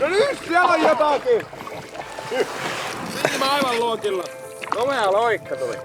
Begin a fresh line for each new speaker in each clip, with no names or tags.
nyt siellä on jotakin! Viime aivan luokilla. Komea loikka tuli.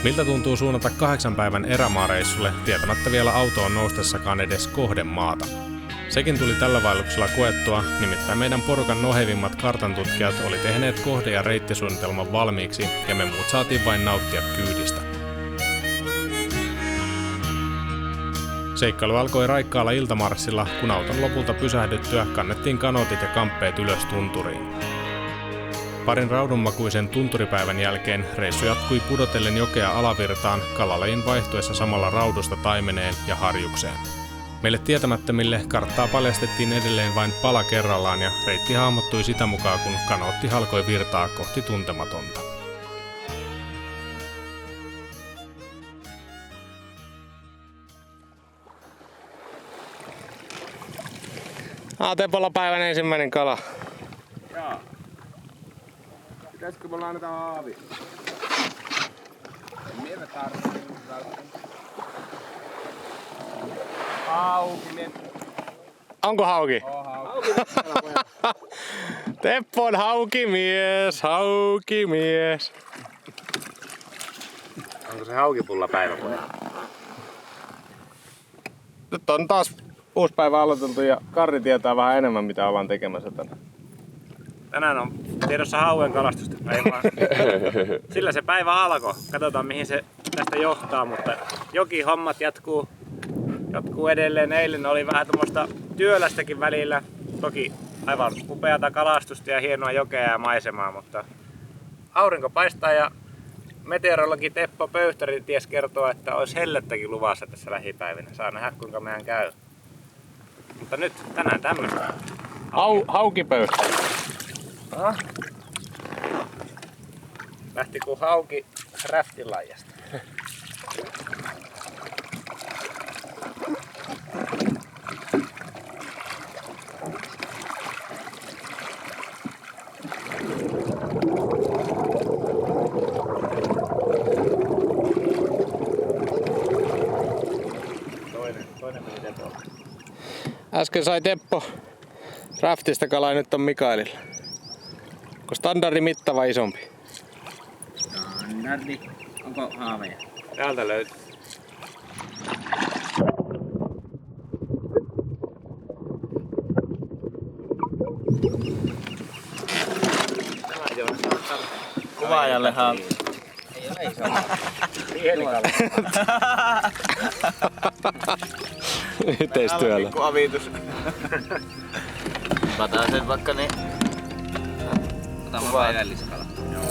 Miltä tuntuu suunnata 8 päivän erämaareissulle tietämättä vielä autoon noustessakaan edes kohdemaata? Sekin tuli tällä vaelluksella koettua, nimittäin meidän porukan nohevimmat kartantutkijat oli tehneet kohde- ja reittisuunnitelman valmiiksi ja me muut saatiin vain nauttia kyydistä. Seikkailu alkoi raikkaalla iltamarssilla, kun auton lopulta pysähdyttyä kannettiin kanootit ja kamppeet ylös tunturiin. Parin raudunmakuisen tunturipäivän jälkeen reissu jatkui pudotellen jokea alavirtaan kalalajin vaihtuessa samalla raudusta taimeneen ja harjukseen. Meille tietämättömille karttaa paljastettiin edelleen vain pala kerrallaan ja reitti hahmottui sitä mukaan, kun kanootti halkoi virtaa kohti tuntematonta. Tepolla päivän ensimmäinen kala.
Jaa. Pitäisikö mulla anneta haavi? Mitä tarvitsee? Hauki.
Onko hauki?
Hauki.
Teppo on haukimies, haukimies.
Onko se haukipulla päiväpoja?
Nyt on taas uusi päivä aloiteltu ja Karri tietää vähän enemmän mitä ollaan tekemässä tänään.
Tänään on tiedossa hauen kalastusta. Sillä se päivä alkoi. Katsotaan mihin se tästä johtaa, mutta jokihommat jatkuu edelleen. Eilen oli vähän tuommoista työlästäkin välillä. Toki aivan upeata kalastusta ja hienoa jokea ja maisemaa, mutta aurinko paistaa ja meteorologi Teppo Pöyhtäri ties kertoa, että olisi hellettäkin luvassa tässä lähipäivinä. Saa nähdä kuinka meidän käy. Mutta nyt tänään tämmöistä.
Haukipöyhtäri.
Lähti kuin hauki räftilajasta. Toinen meni Tepolle.
Äsken sai Teppo räftistä kalaa, nyt on Mikaelilla. Onko standardi mitta vai isompi?
Standardi. Onko haaveja? Täältä löytyy. Kuvaajalle haavi. Ei ole iso. Pieni kala.
Yhteistyöllä.
Pikku avitus. Otetaan sen vaikka niin. Otetaan vaan edelliskala. Joo.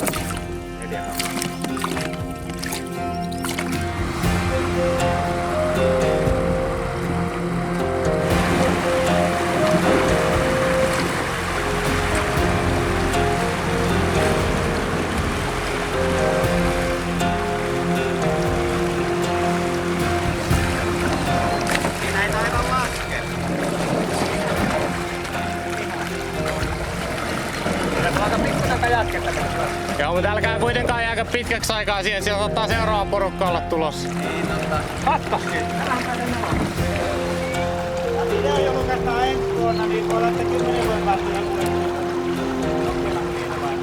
Joo, mutta älkää kuitenkaan jääkö pitkäksi aikaa siihen, sieltä ottaa seuraava porukka olla tulossa.
Niin totta. Katkaskin! Älähän päälle nämä. Ja video julkaistaan ensi vuonna, niin voi olla, että 10 vuoden päästä joku.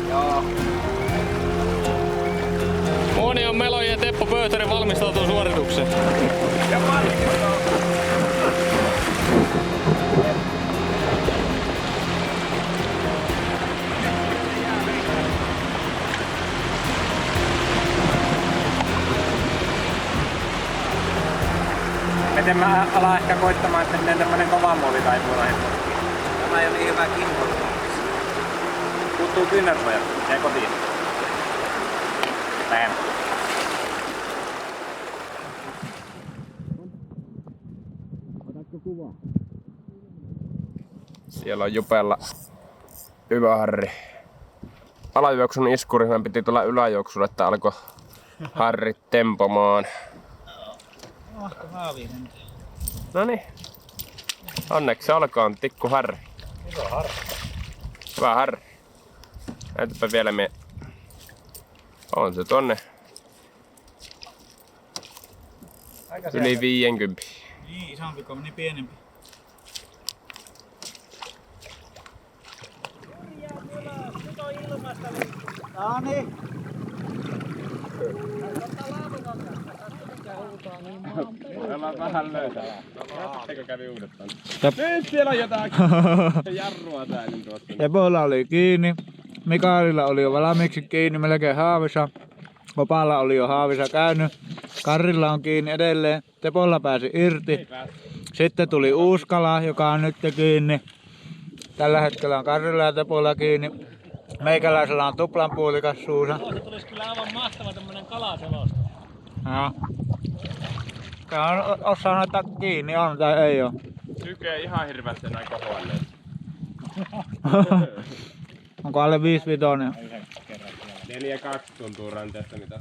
Joo.
Muonion Melon ja Teppo Pöyhtäri valmistautuu suoritukseen.
Ja valmistautuu. Miten mä alan ehkä koittamaan, että miten tämmönen kova muovi taipuu noihin putkiin.
Tämä ei ole niin hyvä kimpoilu.
Puuttuu kynnärpojat. Jää kotiin. Bam.
Siellä on Jupella hyvä harri. Alajuoksun iskuryhmän piti tulla yläjuoksulle, että alkoi harri tempomaan.
Mahto haavinen.
Noniin. Onneksi olkoon tikku harri.
Iso harri.
Hyvä harri. Näytäpä vielä on se tonne. Yli 50.
Niin, isompi kuin meni pienempi. Noniin.
Ollaan vähän löytää. Eikö kävi uudestaan? Nyt siellä on jotain jarrua täällä tuossa.
Tepolla oli kiinni. Mikaelilla oli jo valmiiksi kiinni, melkein haavissa. Opalla oli jo haavissa käynyt. Karrilla on kiinni edelleen. Tepolla pääsi irti. Sitten tuli uusi kala, joka on nyt kiinni. Tällä hetkellä on Karrilla ja Tepolla kiinni. Meikäläisellä on tuplanpuolikas suussa.
Se tulisi kyllä aivan mahtava tämmönen kalaselosta.
Joo. Osaa noita kiinni on tai ei oo.
Sykee ihan hirveästi näin kohoille.
Onko alle 5-vitonen?
4-2 tuntuu ranteesta mitä.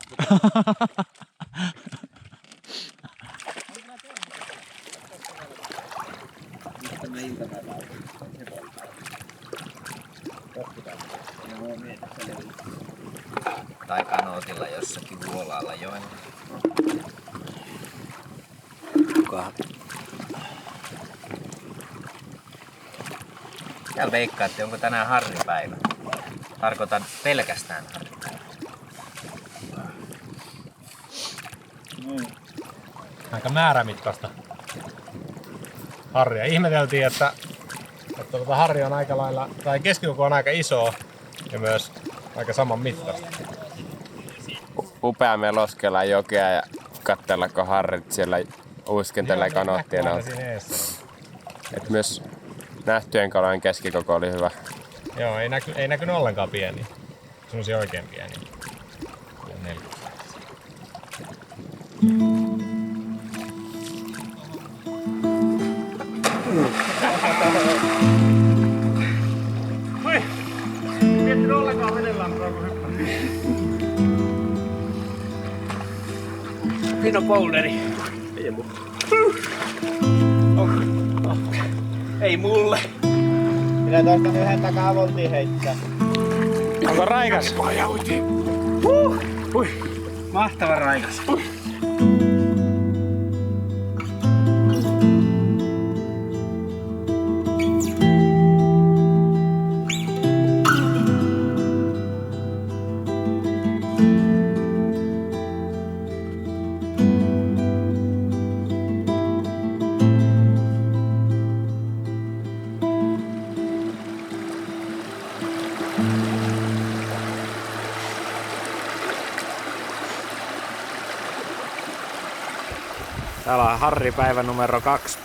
Tai kanootilla jossakin Vuolaalla joella. Täällä veikkaatte, onko tänään harripäivä? Tarkoitan pelkästään harripäivä.
Aika määrämittaista harria. Ihmeteltiin, että harri on aika lailla, tai keskikoko on aika iso ja myös aika saman mittaista.
Upea meloskella jokea ja katsella, kun harrit siellä uiskentelee kanoottien alla. Et myös nähtyjen kalojen keskikoko oli hyvä.
Joo, ei näkynyt ollenkaan pieni. Semmosia oikein pieniä. 4. Oi! Miettinyt ollenkaan vedenlampua, kun hyppäsin. Siinä on boulderi. Ei mulle.
Ei mulle. Minä toista yhden takaa voltiin heittää.
Onko raikas?
Mahtava raikas.
Täällä on harripäivä numero 2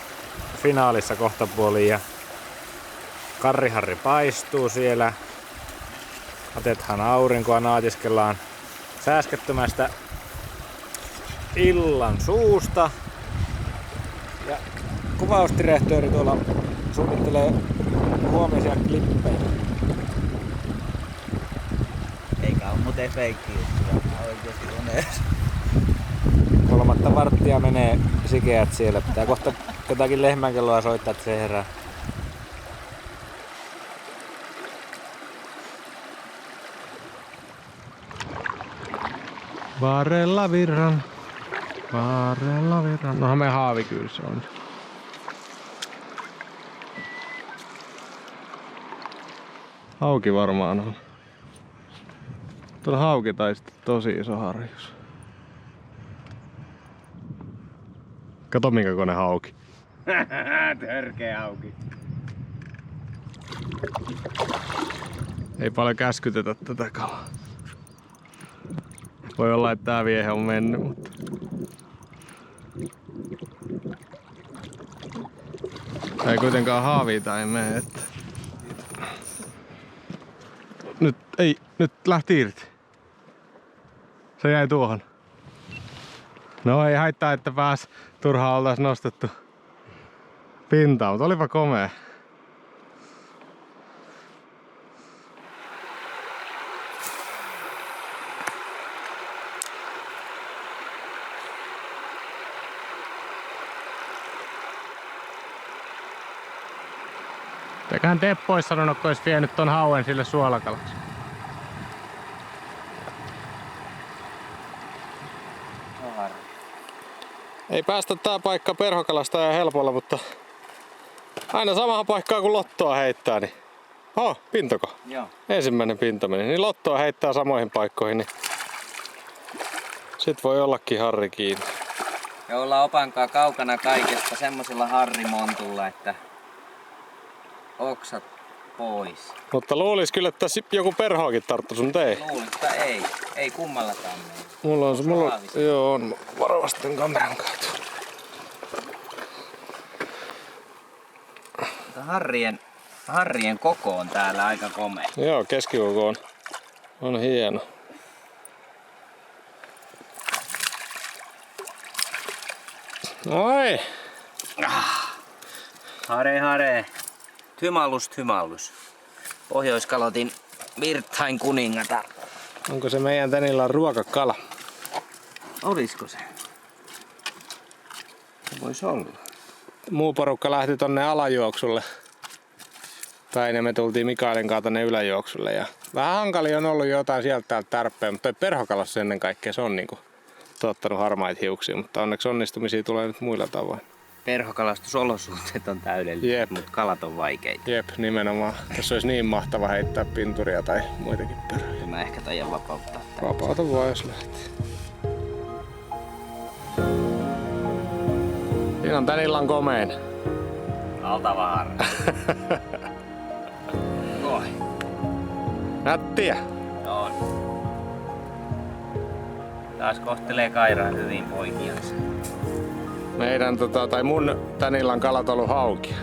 finaalissa kohtapuoliin ja Karri paistuu siellä. Otetaan aurinkoa, naatiskellaan sääskettömästä illan suusta. Ja kuvausdirektööri tuolla suunnittelee huomisia klippejä.
Eikä oo muuten feikki juttuja, oikeesti uneessa.
3 varttia menee sikeät siellä. Pitää kohta jotakin lehmänkelloa soittaa, että se herää.
Varrella virran. Nohan me haavi kyllä se on. Hauki varmaan on. Tuolla hauki tai sitten tosi iso harjus. Kato minkä kone hauki.
Törkeä hauki.
Ei paljon käskytetä tätä kalaa. Voi olla, että tää viehe on mennyt, mutta Ei kuitenkaan haaviita ei mene, että... Nyt lähti irti. Se jäi tuohon. No ei haittaa, että pääs turhaan oltais nostettu pintaan, mutta olipa komea. Eiköhän Teppo ois sanonut, kun ois vienyt ton hauen sille suolakalaksi. Ei päästä tää paikka perhokalastajan helpolla, mutta aina samaan paikkaan kun lottoa heittää, niin... pintoko?
Joo.
Ensimmäinen pinta meni. Niin lottoa heittää samoihin paikkoihin, niin... Sit voi ollakin harri kiinni.
Ja ollaan opankaan kaukana kaikesta semmosella harrimontulla, että... Oksat pois.
Mutta luulis kyllä, että tässä joku perhoakin tarttu sun tei.
Luulis, että ei. Ei kummallakaan meillä.
Mulla on joo, on varovasti tämän kameran kautta.
Harrien koko on täällä aika komea.
Joo, keskikoko on hieno. Oi!
Hare. Thymallus. Pohjoiskalotin virtain kuningatar.
Onko se meidän tänillä ruokakala?
Olisiko se? Se voisi olla.
Muu porukka lähti tonne alajuoksulle päin ja me tultiin Mikaelin kanssa tonne yläjuoksulle. Ja vähän hankali on ollut jotain sieltä täältä tärppejä, mutta toi perhokalas ennen kaikkea se on niinku tuottanut harmaita hiuksia, mutta onneksi onnistumisia tulee nyt muilla tavoin.
Perhokalastusolosuhteet on täydelliset, mutta kalat on vaikeita.
Jep, nimenomaan. Tässä olisi niin mahtava heittää pinturia tai muitakin perhoja.
Mä ehkä taidan vapauttaa tämän.
Vapauta vaan jos lähtee. Siinä on tän illan komein.
Valtava harri.
Nättiä.
On. Taas kohtelee Kairaa hyvin poikiansa.
Meidän tai mun tän illan kalat on ollut haukia.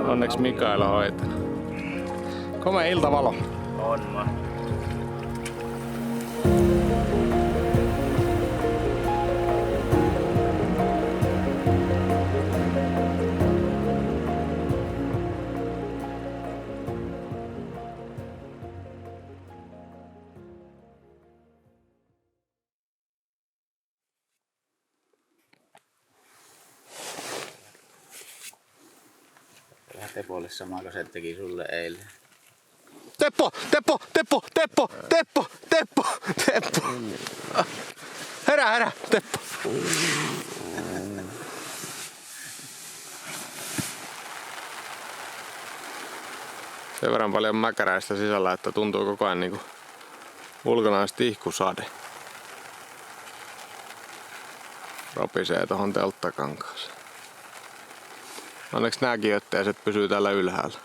Onneksi Mikael on hoitanut. Komea iltavalo.
On mahtavaa. Tepolle sama kuin se teki sulle eilen.
Teppo! Herää, Teppo! Sen verran paljon mäkäräistä sisällä, että tuntuu koko ajan niinku ulkona olisi tihkusade. Ropisee tohon telttakankaaseen. Onneksi nääkin ötteiset pysyy täällä ylhäällä.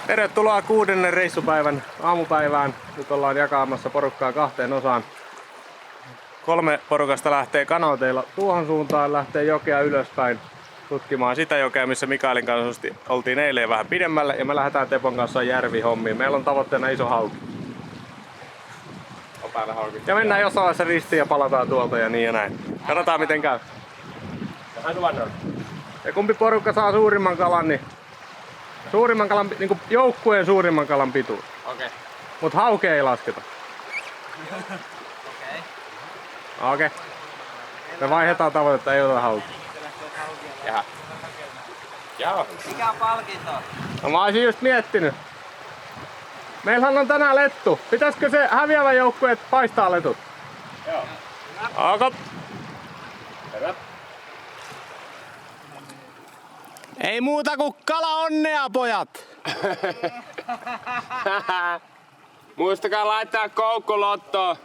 Tervetuloa 6. reissupäivän aamupäivään. Nyt ollaan jakamassa porukkaa 2 osaan. 3 porukasta lähtee kanooteilla tuohon suuntaan, lähtee jokea ylöspäin tutkimaan sitä jokea, missä Mikaelin kanssa oltiin eilen vähän pidemmälle, ja me lähdetään Tepon kanssa järvihommiin. Meillä on tavoitteena iso hauki. On päällä hauki. Ja mennään jossain vaiheessa ristiin ja palataan tuolta ja niin ja näin. Katsotaan miten käy. Ja kumpi porukka saa suurimman kalan, niin niinku joukkueen suurimman kalan pituus.
Okei.
Mut haukea ei lasketa. Okei. Me vaihdetaan tavoitetta, ei ota hauki. Jaha. Joo.
Mikä on palkinto?
No mä oisin just miettinyt. Meillähän on tänään lettu. Pitäisikö se häviävä joukkue paistaa letut?
Joo.
Ok. Herra. Ei muuta kuin kala onnea, pojat!
Muistakaa laittaa koukku lottoon.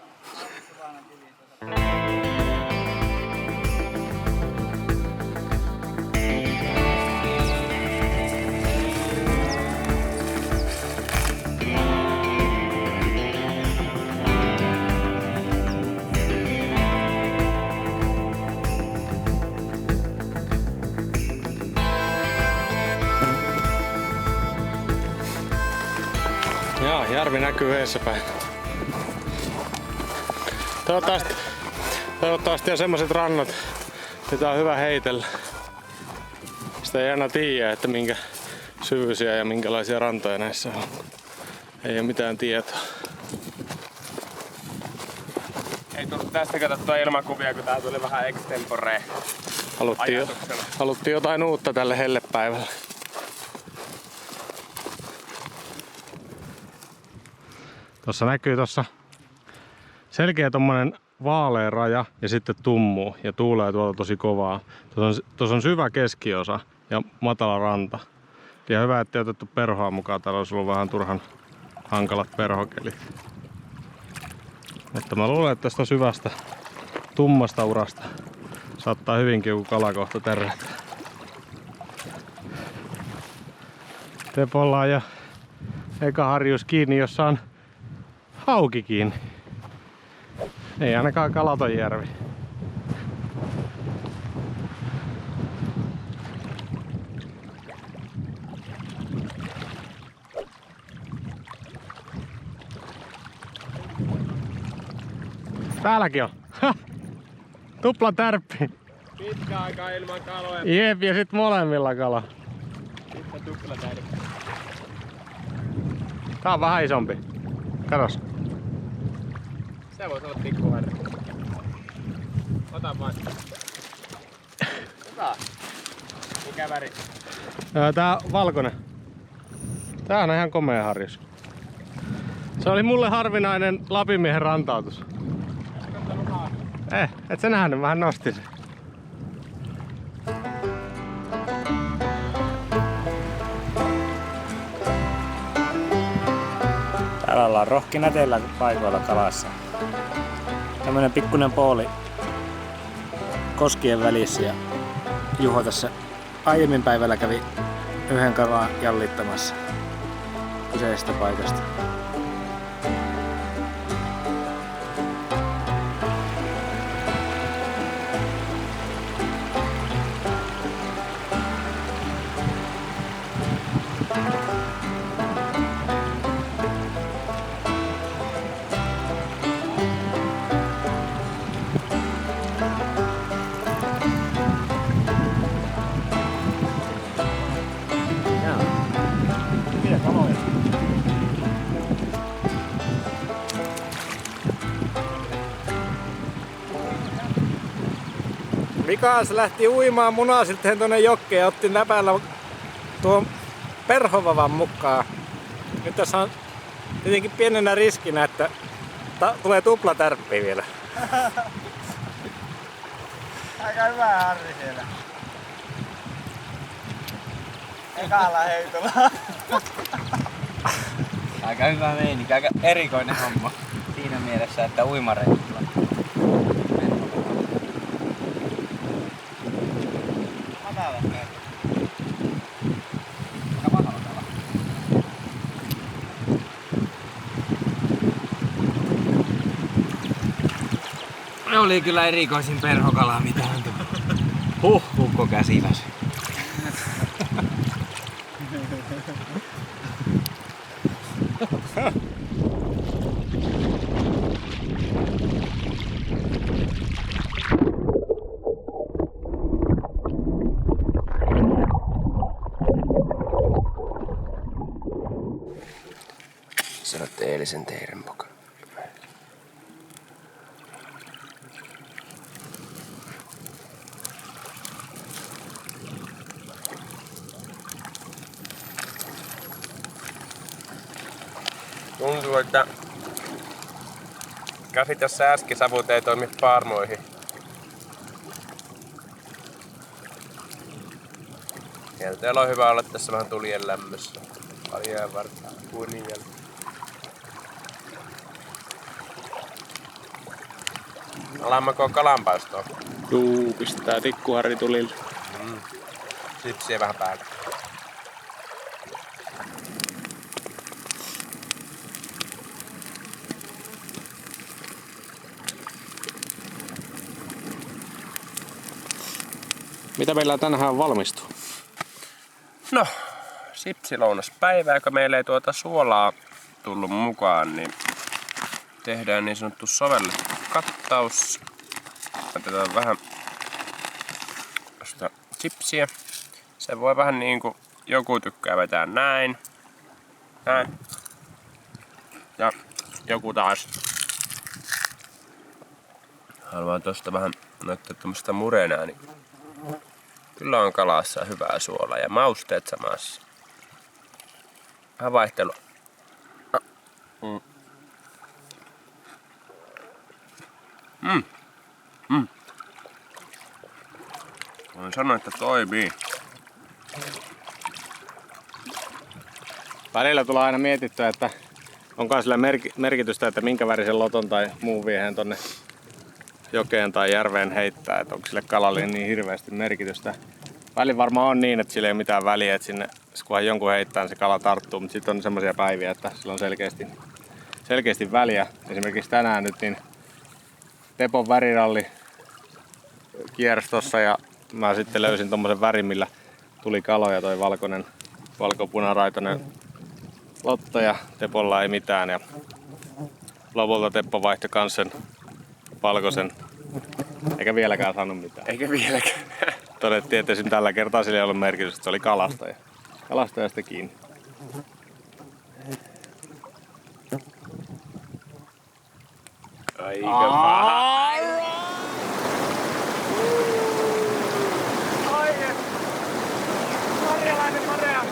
Joo, järvi näkyy eessäpäin. Toivottavasti on semmoset rannat, mitä on hyvä heitellä. Sitä ei aina tiedä, että minkä syvyisiä ja minkälaisia rantoja näissä on. Ei ole mitään tietoa.
Ei tullut tästä katsottua ilmakuvia, kun tää tuli vähän extempore ajatuksena.
Haluttiin jotain uutta tälle hellepäivälle. Tuossa näkyy selkeä tommonen vaalea raja ja sitten tummuu ja tuulee tuolta tosi kovaa. Tuossa on syvä keskiosa ja matala ranta. Ja hyvä, ettei otettu perhoa mukaan. Täällä olisi ollut vähän turhan hankalat perhokelit. Mutta mä luulen, että tästä syvästä tummasta urasta saattaa hyvinkin joku kalakohta tärjätä. Tepolla ja eka harjus kiinni, jossa on hauki kiinni. Ei ainakaan Kalatonjärvi. Täälläkin on. Tupla tärppi.
Pitkä aikaa ilman kaloja.
Jep, ja sit molemmilla kala.
Sitten tupla tärppi.
Tää on vähän isompi. Katos.
Se voisi olla pikkuharri. Ota vaan. Hyvä. Mikä väri?
Tää valkoinen. Tää on ihan komea harjus. Se oli mulle harvinainen Lapinmiehen rantautus. Et sä nähnyt, vähän nostin sen.
Täällä ollaan rohkinäteillä paikoilla kalassa. Tämmönen pikkunen pooli koskien välissä ja Juho tässä aiemmin päivällä kävi yhden kalan jallittamassa kyseisestä paikasta. Mikaas lähti uimaan Munasilteen tuonne jokeen ja otti näpällä tuon perhovavan mukaan. Nyt tässä on tietenkin pienenä riskinä, että tulee tupla tärppi vielä.
Aika hyvä harri siellä. Ekalla heitolla.
Aika hyvä meininki, aika erikoinen homma. Siinä mielessä, että uimareissulla. Ne oli kyllä erikoisin perhokala, mitä on tullut. Ukko käsiväs.
Sä olet eilisen teidän mukaan. Tuntuu, että käsit tässä äsken savut ei toimi paarmoihin. Teillä on hyvä olla tässä vähän tulien lämmössä. Paljon vartaa uinin jälkeen. Alammeko kalanpaistoa?
Juu, pistää tikkuharri tulille.
Sipsiä vähän päälle.
Mitä meillä tänään valmistuu?
No, sipsilounaspäivä, joka meillä ei suolaa tullut mukaan, niin tehdään niin sanottu sovellettu kattaus. Otetaan vähän chipsiä. Se voi vähän niinku joku tykkää vetää näin. Näin. Ja joku taas haluaa tosta vähän näyttää tämmöstä murenaa, niin kyllä on kalassa hyvää suolaa ja mausteet samassa. Vähän vaihtelua. Voin sanoa, että toimii.
Välillä tulee aina mietittyä, että onko sillä merkitystä, että minkä värisen loton tai muun vieheen tonne jokeen tai järveen heittää, että onko sille kalalle niin hirveästi merkitystä. Välillä varmaan on niin, että sillä ei ole mitään väliä, että sinne kunhan jonkun heittää, niin se kala tarttuu, mutta sitten on semmoisia päiviä, että sillä on selkeästi väliä. Esimerkiksi tänään nyt niin Tepon väriralli kiersi tossa ja mä sitten löysin tommosen värin, millä tuli kaloja, toi valkopunaraitoinen lotto ja Tepolla ei mitään. Ja lopulta Teppo vaihtoi kans sen valkoisen, eikä vieläkään saanut mitään.
Eikä vieläkään.
Todettiin, että esim. Tällä kertaa sillä ei ollut merkitystä, että se oli kalastaja. Kalastajasta kiinni.
Aika paha.
Norjalainen Korea!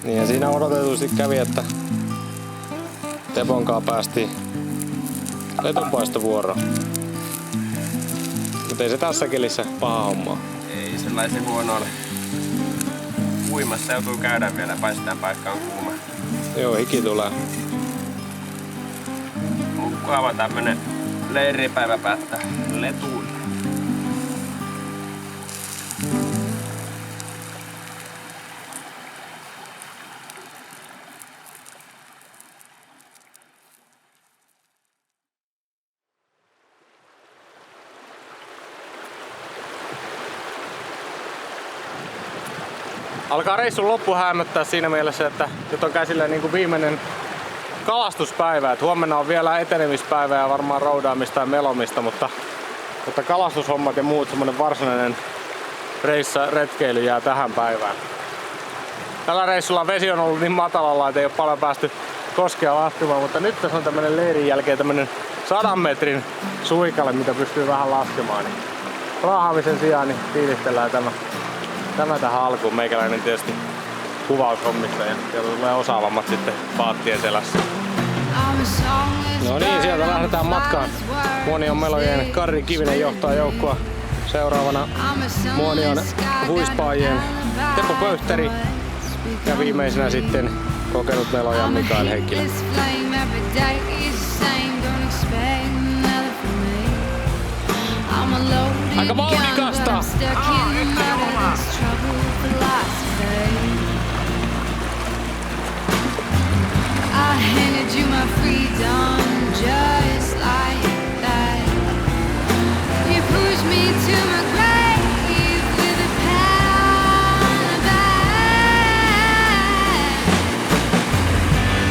Niin ja siinä odotetusti kävi, että Teponkaan päästiin letonpaistovuoroon. Mutta ei se tässä kelissä paha hommaa.
Ei sellaisen huono ole. Uimassa joutuu käydä vielä, paistaa paikkaan kuuma.
Joo, hiki tulee.
Mukava tämmönen leiripäivä päättää letuille.
Alkaa reissun loppu hämöttää siinä mielessä, että nyt on käsillä niin kuin viimeinen kalastuspäivä. Et huomenna on vielä etenemispäivä ja varmaan roudaamista ja melomista, mutta kalastushommat ja muut, semmonen varsinainen retkeily jää tähän päivään. Tällä reissulla vesi on ollut niin matalalla, että ei ole paljon päästy koskea laskemaan, mutta nyt tässä on tämmönen leirin jälkeen tämmönen 100 metrin suikalle, mitä pystyy vähän laskemaan. Niin raahaamisen sijaan niin fiilistellään tämä tähän alkuun. Meikäläinen tietysti kuvaushommista ja sieltä tulee osaavammat sitten paattien selässä. No niin, sieltä lähdetään matkaan. Muonion Melojen Karri Kivinen johtaa joukkoa. Seuraavana Muonion Huispaajien Teppo Pöyhteri ja viimeisenä sitten kokenut Melojan Mikael Heikkilä. Aika vauhdikasta! I handed you my freedom just like that. You pushed me to my grave with a pat on the back.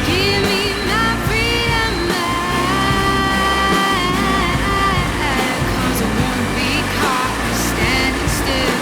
Give me my freedom back, 'cause I won't be caught standing still.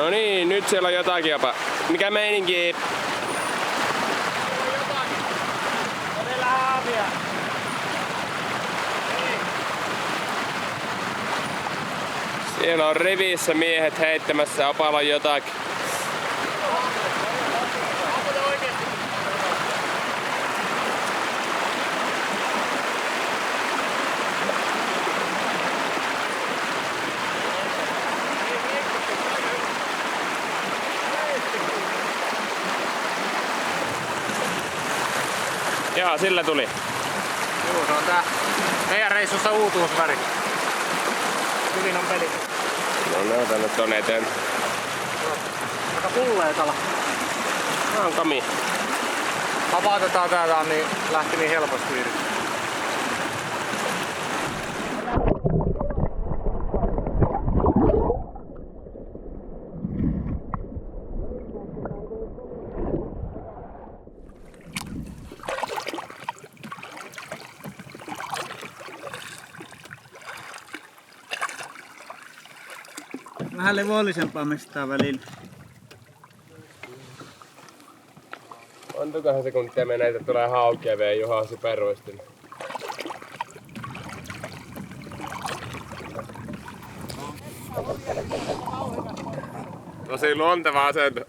No niin, nyt siellä on jotakin jopa. Mikä meininki?
Todella haavia.
Siellä on rivissä miehet heittämässä opalla jotakin. Jaa, sillä tuli.
Juu, se on tää meidän reissussa uutuusväri. Hyvin on peli.
No ne on tänne tonne eteen.
Aika pulleet ala.
Nää on kami.
Vapautetaan täältä, niin lähti niin helposti irti.
Vähän levollisempaa mestaa välillä.
Montukohan sekuntia menee, että tulee haukia vielä Juha superuistin. Tosi luonteva asento.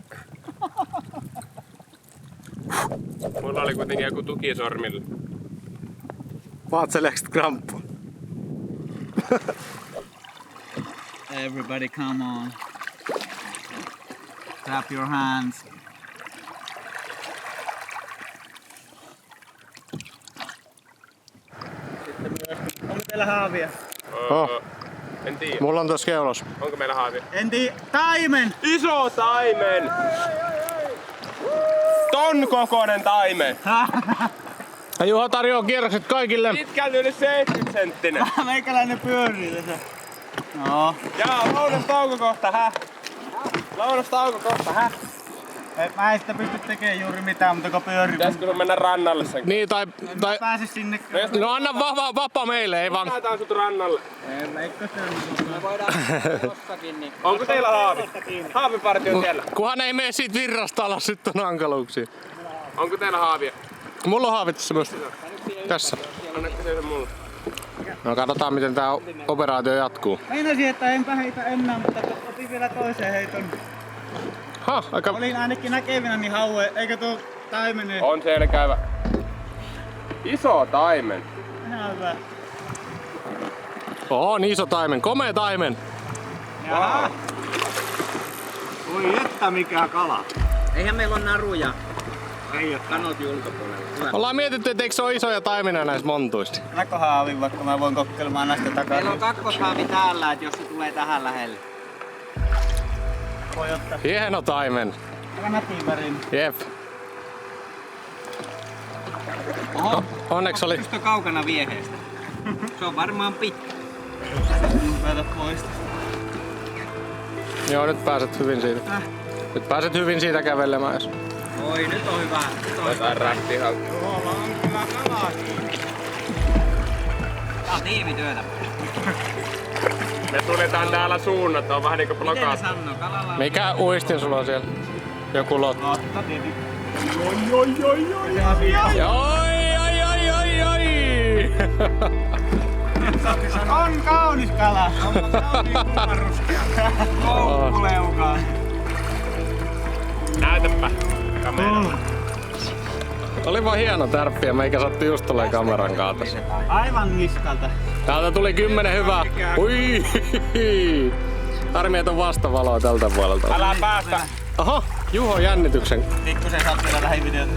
Mulla oli kuitenkin joku tuki sormilla.
Vaatselekset kramppu.
Everybody come on. Clap your hands. Onko teillä haavia?
En tiedä.
Mulla on tossa keulos.
Onko meillä haavia?
En tiedä. Taimen!
Iso taimen! Ton kokoinen taimen!
Ja Juha tarjoaa kierrokset kaikille.
Pitkälti yli 70 senttinen.
Meikäläinen pyörii tässä. No.
Jaa, lounastauko kohta, Lounastauko kohta,
Mä en sitä pysty tekemään juuri mitään, mutta kun pyörii.
Pitäisikö mennä rannalle sen?
Niin, tai
Pääse sinne.
no anna vapaa meille, ei vaan.
Laitetaan sut rannalle.
Eikö se
Me voidaan jossakin niin.
Onko teillä haavi? Haavipartio siellä.
Kunhan ei mene siitä virrasta alas, sitten on hankaluuksia.
Onko teillä haavia?
Mulla on haavit tässä myös. Tässä.
Annetko se mulle?
No katsotaan miten tää operaatio jatkuu.
Meinasin, että enpä heitä enää, mutta otin vielä toiseen heiton.
Aika...
Olin ainakin näkevinä niin haue, eikö tuo taimene?
On selkävä. Iso taimen.
Ihan hyvä.
On iso taimen, komea taimen.
Jaha. Voi että mikä kala.
Eihän meillä ole naruja.
Ei oo.
Kanotin ulkopuolella. Hyvä.
Ollaan mietitty, että eikö se ole isoja taimenia näistä montuista.
Näkö haavin, vaikka mä voin kokkelemaan näistä
Meillä
takaisin.
on kakkoshaavi täällä, että jos se tulee tähän lähelle.
Voi ottaa.
Hieno taimen.
Aika nätin värin.
Jep.
Oho,
Onneksi oli.
just on kaukana vieheestä. Se on varmaan pitkä.
Päätä pois.
Joo, nyt pääset hyvin siitä. Nyt pääset hyvin siitä kävelemään. Jos.
Oi, nyt on hyvä. Nyt on hyvä.
Jotain rähtihalta.
Tuolla on kyllä kalaa kiinni.
Tää on tiimityötä.
Me tunnetaan täällä suunnat, on vähän niinku
Miten ne
blokaat.
sanoo? Kalalla on...
Mikä uistin sulla on siellä? Joku lotto.
Lotta tietenkin.
Oi.
On kaunis kala. On kaunis kumparuskea. Koukkuleukaa.
Näytäpä kamera.
Oli vaan hieno tärppi ja meikä sattui just tolleen kameran kaatas.
Aivan niskalta.
Täältä tuli 10 hyvää. Ui. Harmi, että on vastavaloa tältä puolelta.
Älä päästä.
Aha, Juho jännityksen.
Pikkusen saat vielä lähivideota.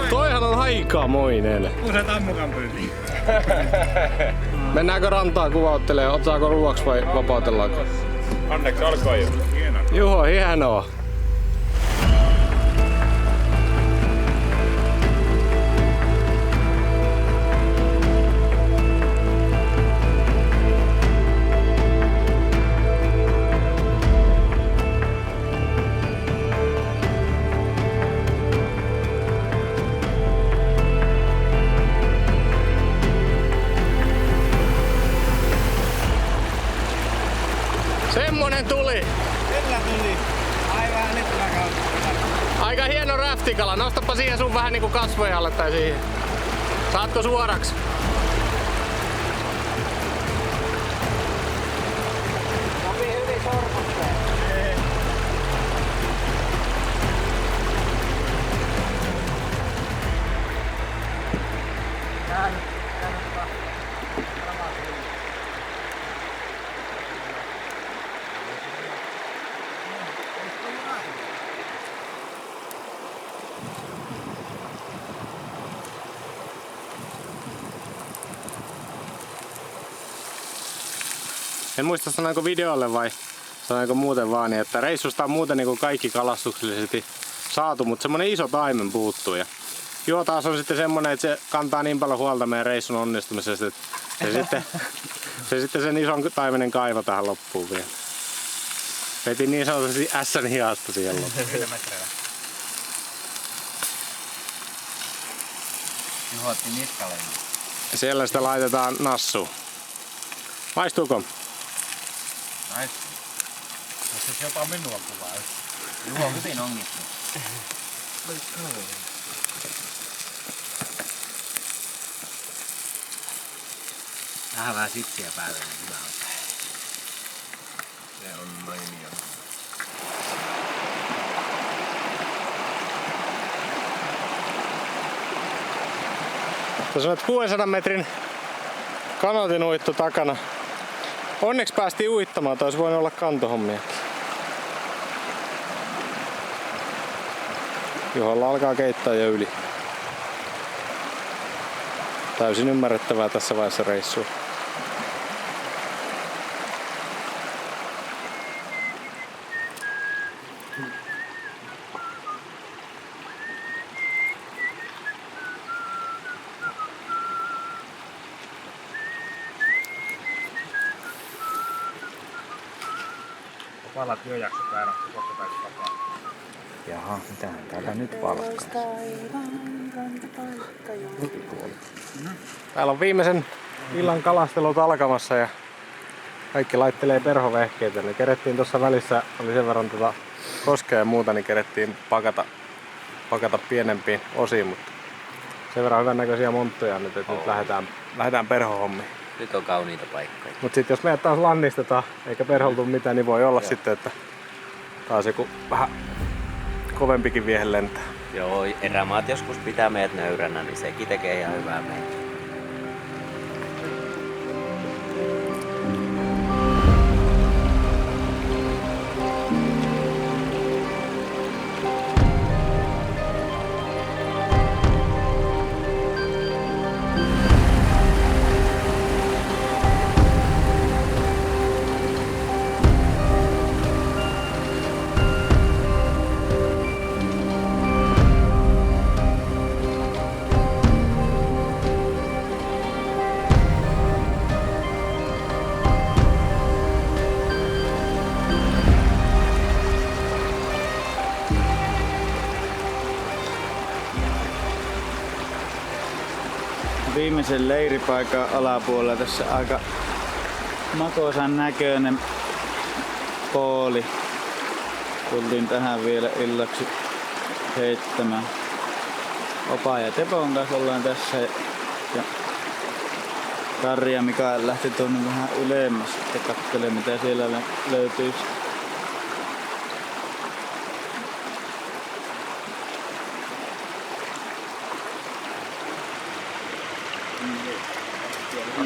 Toihan on aikamoinen.
Kuusen tammukan pyyti.
Mennäänkö rantaa kuvauttelemaan? Otetaanko ruuaksi vai vapautellaanko?
Onneksi olkoon jo.
Juho, hienoa.
Semmonen tuli!
Kyllä tuli. Aivan älyttömän kautta.
Aika hieno räftikala. Nostapa siihen sun vähän niinku kasvojen alle tai siihen. Saatko suoraks?
Sopii hyvin sormukseen.
En muista sanoinko videolle vai sanoinko muuten vaan, niin että reissusta on muuten niin kuin kaikki kalastuksellisesti saatu, mutta semmonen iso taimen puuttuu. Ja Juho taas on sitten semmonen, että se kantaa niin paljon huolta meidän reissun onnistumisesta, että se sitten sen ison taimenen kaivo tähän loppuun vielä. Veti niin sanotusti ässän hiasta siihen loppuun.
Juho otti niskaleen.
Siellä sitä laitetaan nassuun. Maistuuko?
Maistuu. Jos jopa minua kuvaa. Juho hyvin onnistuu. Vähän sitsiä päälle, niin hyvä on. Se on mainio.
Tässä on 600 metrin kanotin uitto takana. Onneksi päästiin uittamaan, tai olisi voinut olla kantohommia. Juholla alkaa keittää jo yli. Täysin ymmärrettävää tässä vaiheessa reissua.
Opalla työjakso päällä, kohta pääsi vapaa.
Jaha, mitähän täällä nyt valkkaa?
Täällä on viimeisen illan kalastelut alkamassa ja kaikki laittelee perhovehkeitä. Ne kerettiin tuossa välissä, oli sen verran koskea ja muuta, niin kerettiin pakata pienempiin osiin, mutta sen verran hyvän näköisiä monttuja nyt, että nyt lähdetään perhohommiin.
Nyt on kauniita paikkoja.
Mutta sitten jos meidät taas lannistetaan eikä perholtu mitään, niin voi olla sitten, että taas joku vähän kovempikin viehe lentää.
Joo, erämaat joskus pitää meidät nöyränä, niin sekin tekee ihan hyvää meitä.
Viimeisen leiripaikan alapuolella tässä aika makoisan näköinen pooli. Tultiin tähän vielä illaksi heittämään. Opa ja Tepon kanssa ollaan tässä ja Karri ja Mikael lähti tuonne vähän ylemmäs, että katselee mitä siellä löytyisi.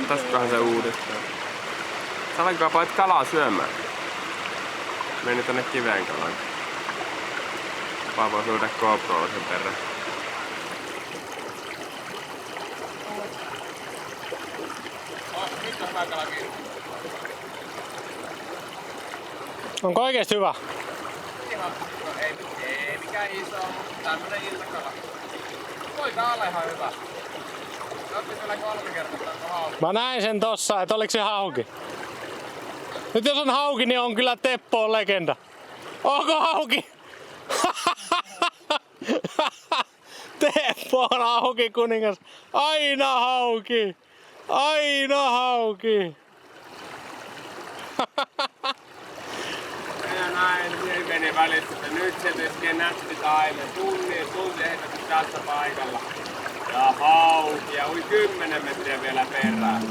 Ottaisikohan se uudestaan? Saanko pait kalaa syömään? Meni tonne kiveen kalaan. Vaan voi syödä GoProlla sen perään.
Onko oikeesti hyvä?
Ei mikään iso, mutta tämmönen iltakala. Voikaan olla ihan hyvä. Se otti siellä 3 kertaa hauki.
Mä näin sen tossa, että oliks se hauki. Nyt jos on hauki, niin on kyllä Teppo on legenda. Onko hauki? Teppo on hauki kuningas. Aina hauki. Aina hauki.
tunnin välissä, että nyt se tekee nätti taimen. Tunti heitetty tässä paikalla. Ja hauki ja ui 10 metriä vielä perään.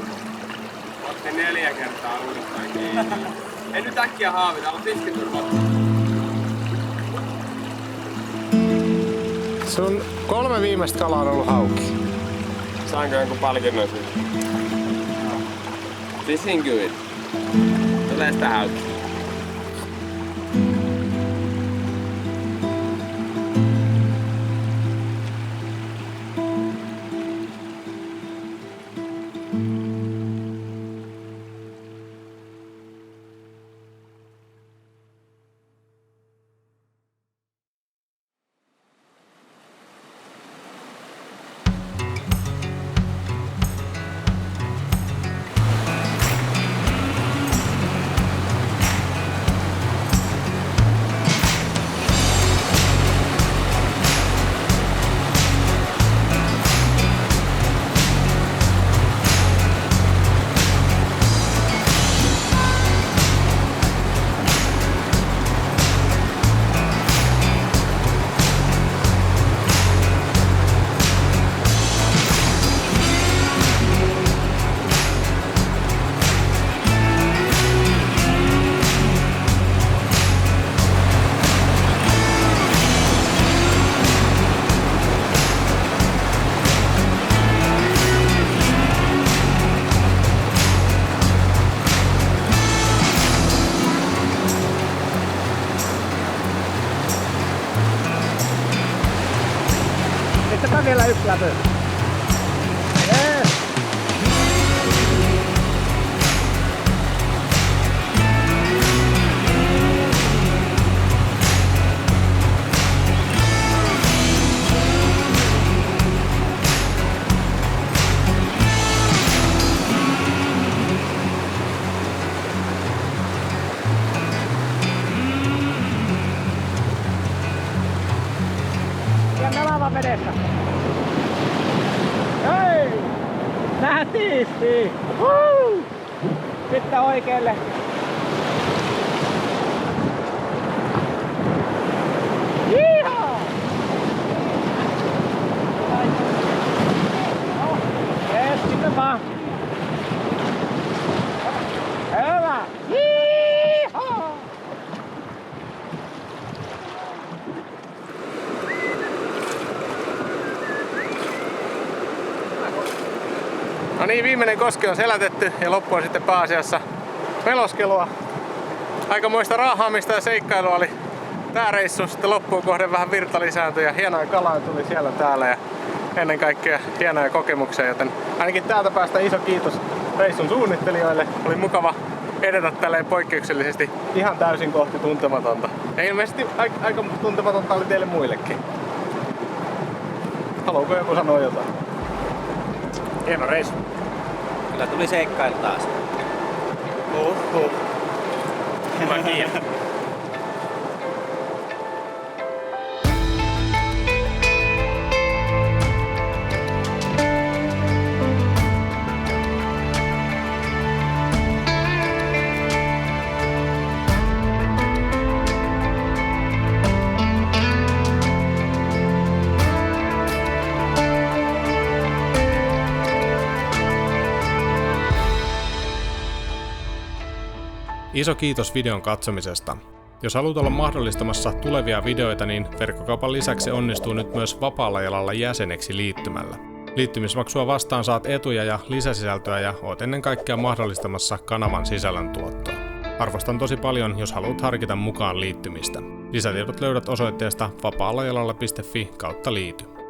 Otti 4 kertaa uudestaan kiinni. Ei nyt äkkiä haavi, täällä on tiskiturvat.
Sun 3 viimeistä kalaa on ollut hauki.
Saanko jonkun palkinnon siitä? Fishing good. Tulee sitä hauki.
Pistetään vielä yksi läpö. Ja melava vedessä. Hei! Nätisti! Sitten oikealle. Jihaa! No, sitten vaan. Hyvä! Jihaa!
No niin, viimeinen koski on selätetty ja loppu on sitten pääasiassa meloskelua. Aikamoista raahaamista ja seikkailua oli tää reissu. Sitten loppuun kohden vähän virta lisääntyi ja hienoja kalaa tuli siellä täällä ja ennen kaikkea hienoja kokemuksia, joten ainakin täältä päästä iso kiitos reissun suunnittelijoille. Oli mukava edetä tälleen poikkeuksellisesti ihan täysin kohti tuntematonta. Ja ilmeisesti aika tuntematonta oli teille muillekin. Haluuko joku sanoa jotain?
Hieno reissu.
Kyllä tuli seikkailu taas.
Hyvä kiinni.
Iso kiitos videon katsomisesta. Jos haluat olla mahdollistamassa tulevia videoita, niin verkkokaupan lisäksi onnistuu nyt myös vapaalla jalalla jäseneksi liittymällä. Liittymismaksua vastaan saat etuja ja lisäsisältöä ja oot ennen kaikkea mahdollistamassa kanavan sisällöntuottoa. Arvostan tosi paljon, jos haluat harkita mukaan liittymistä. Lisätiedot löydät osoitteesta vapaallajalalla.fi/liity.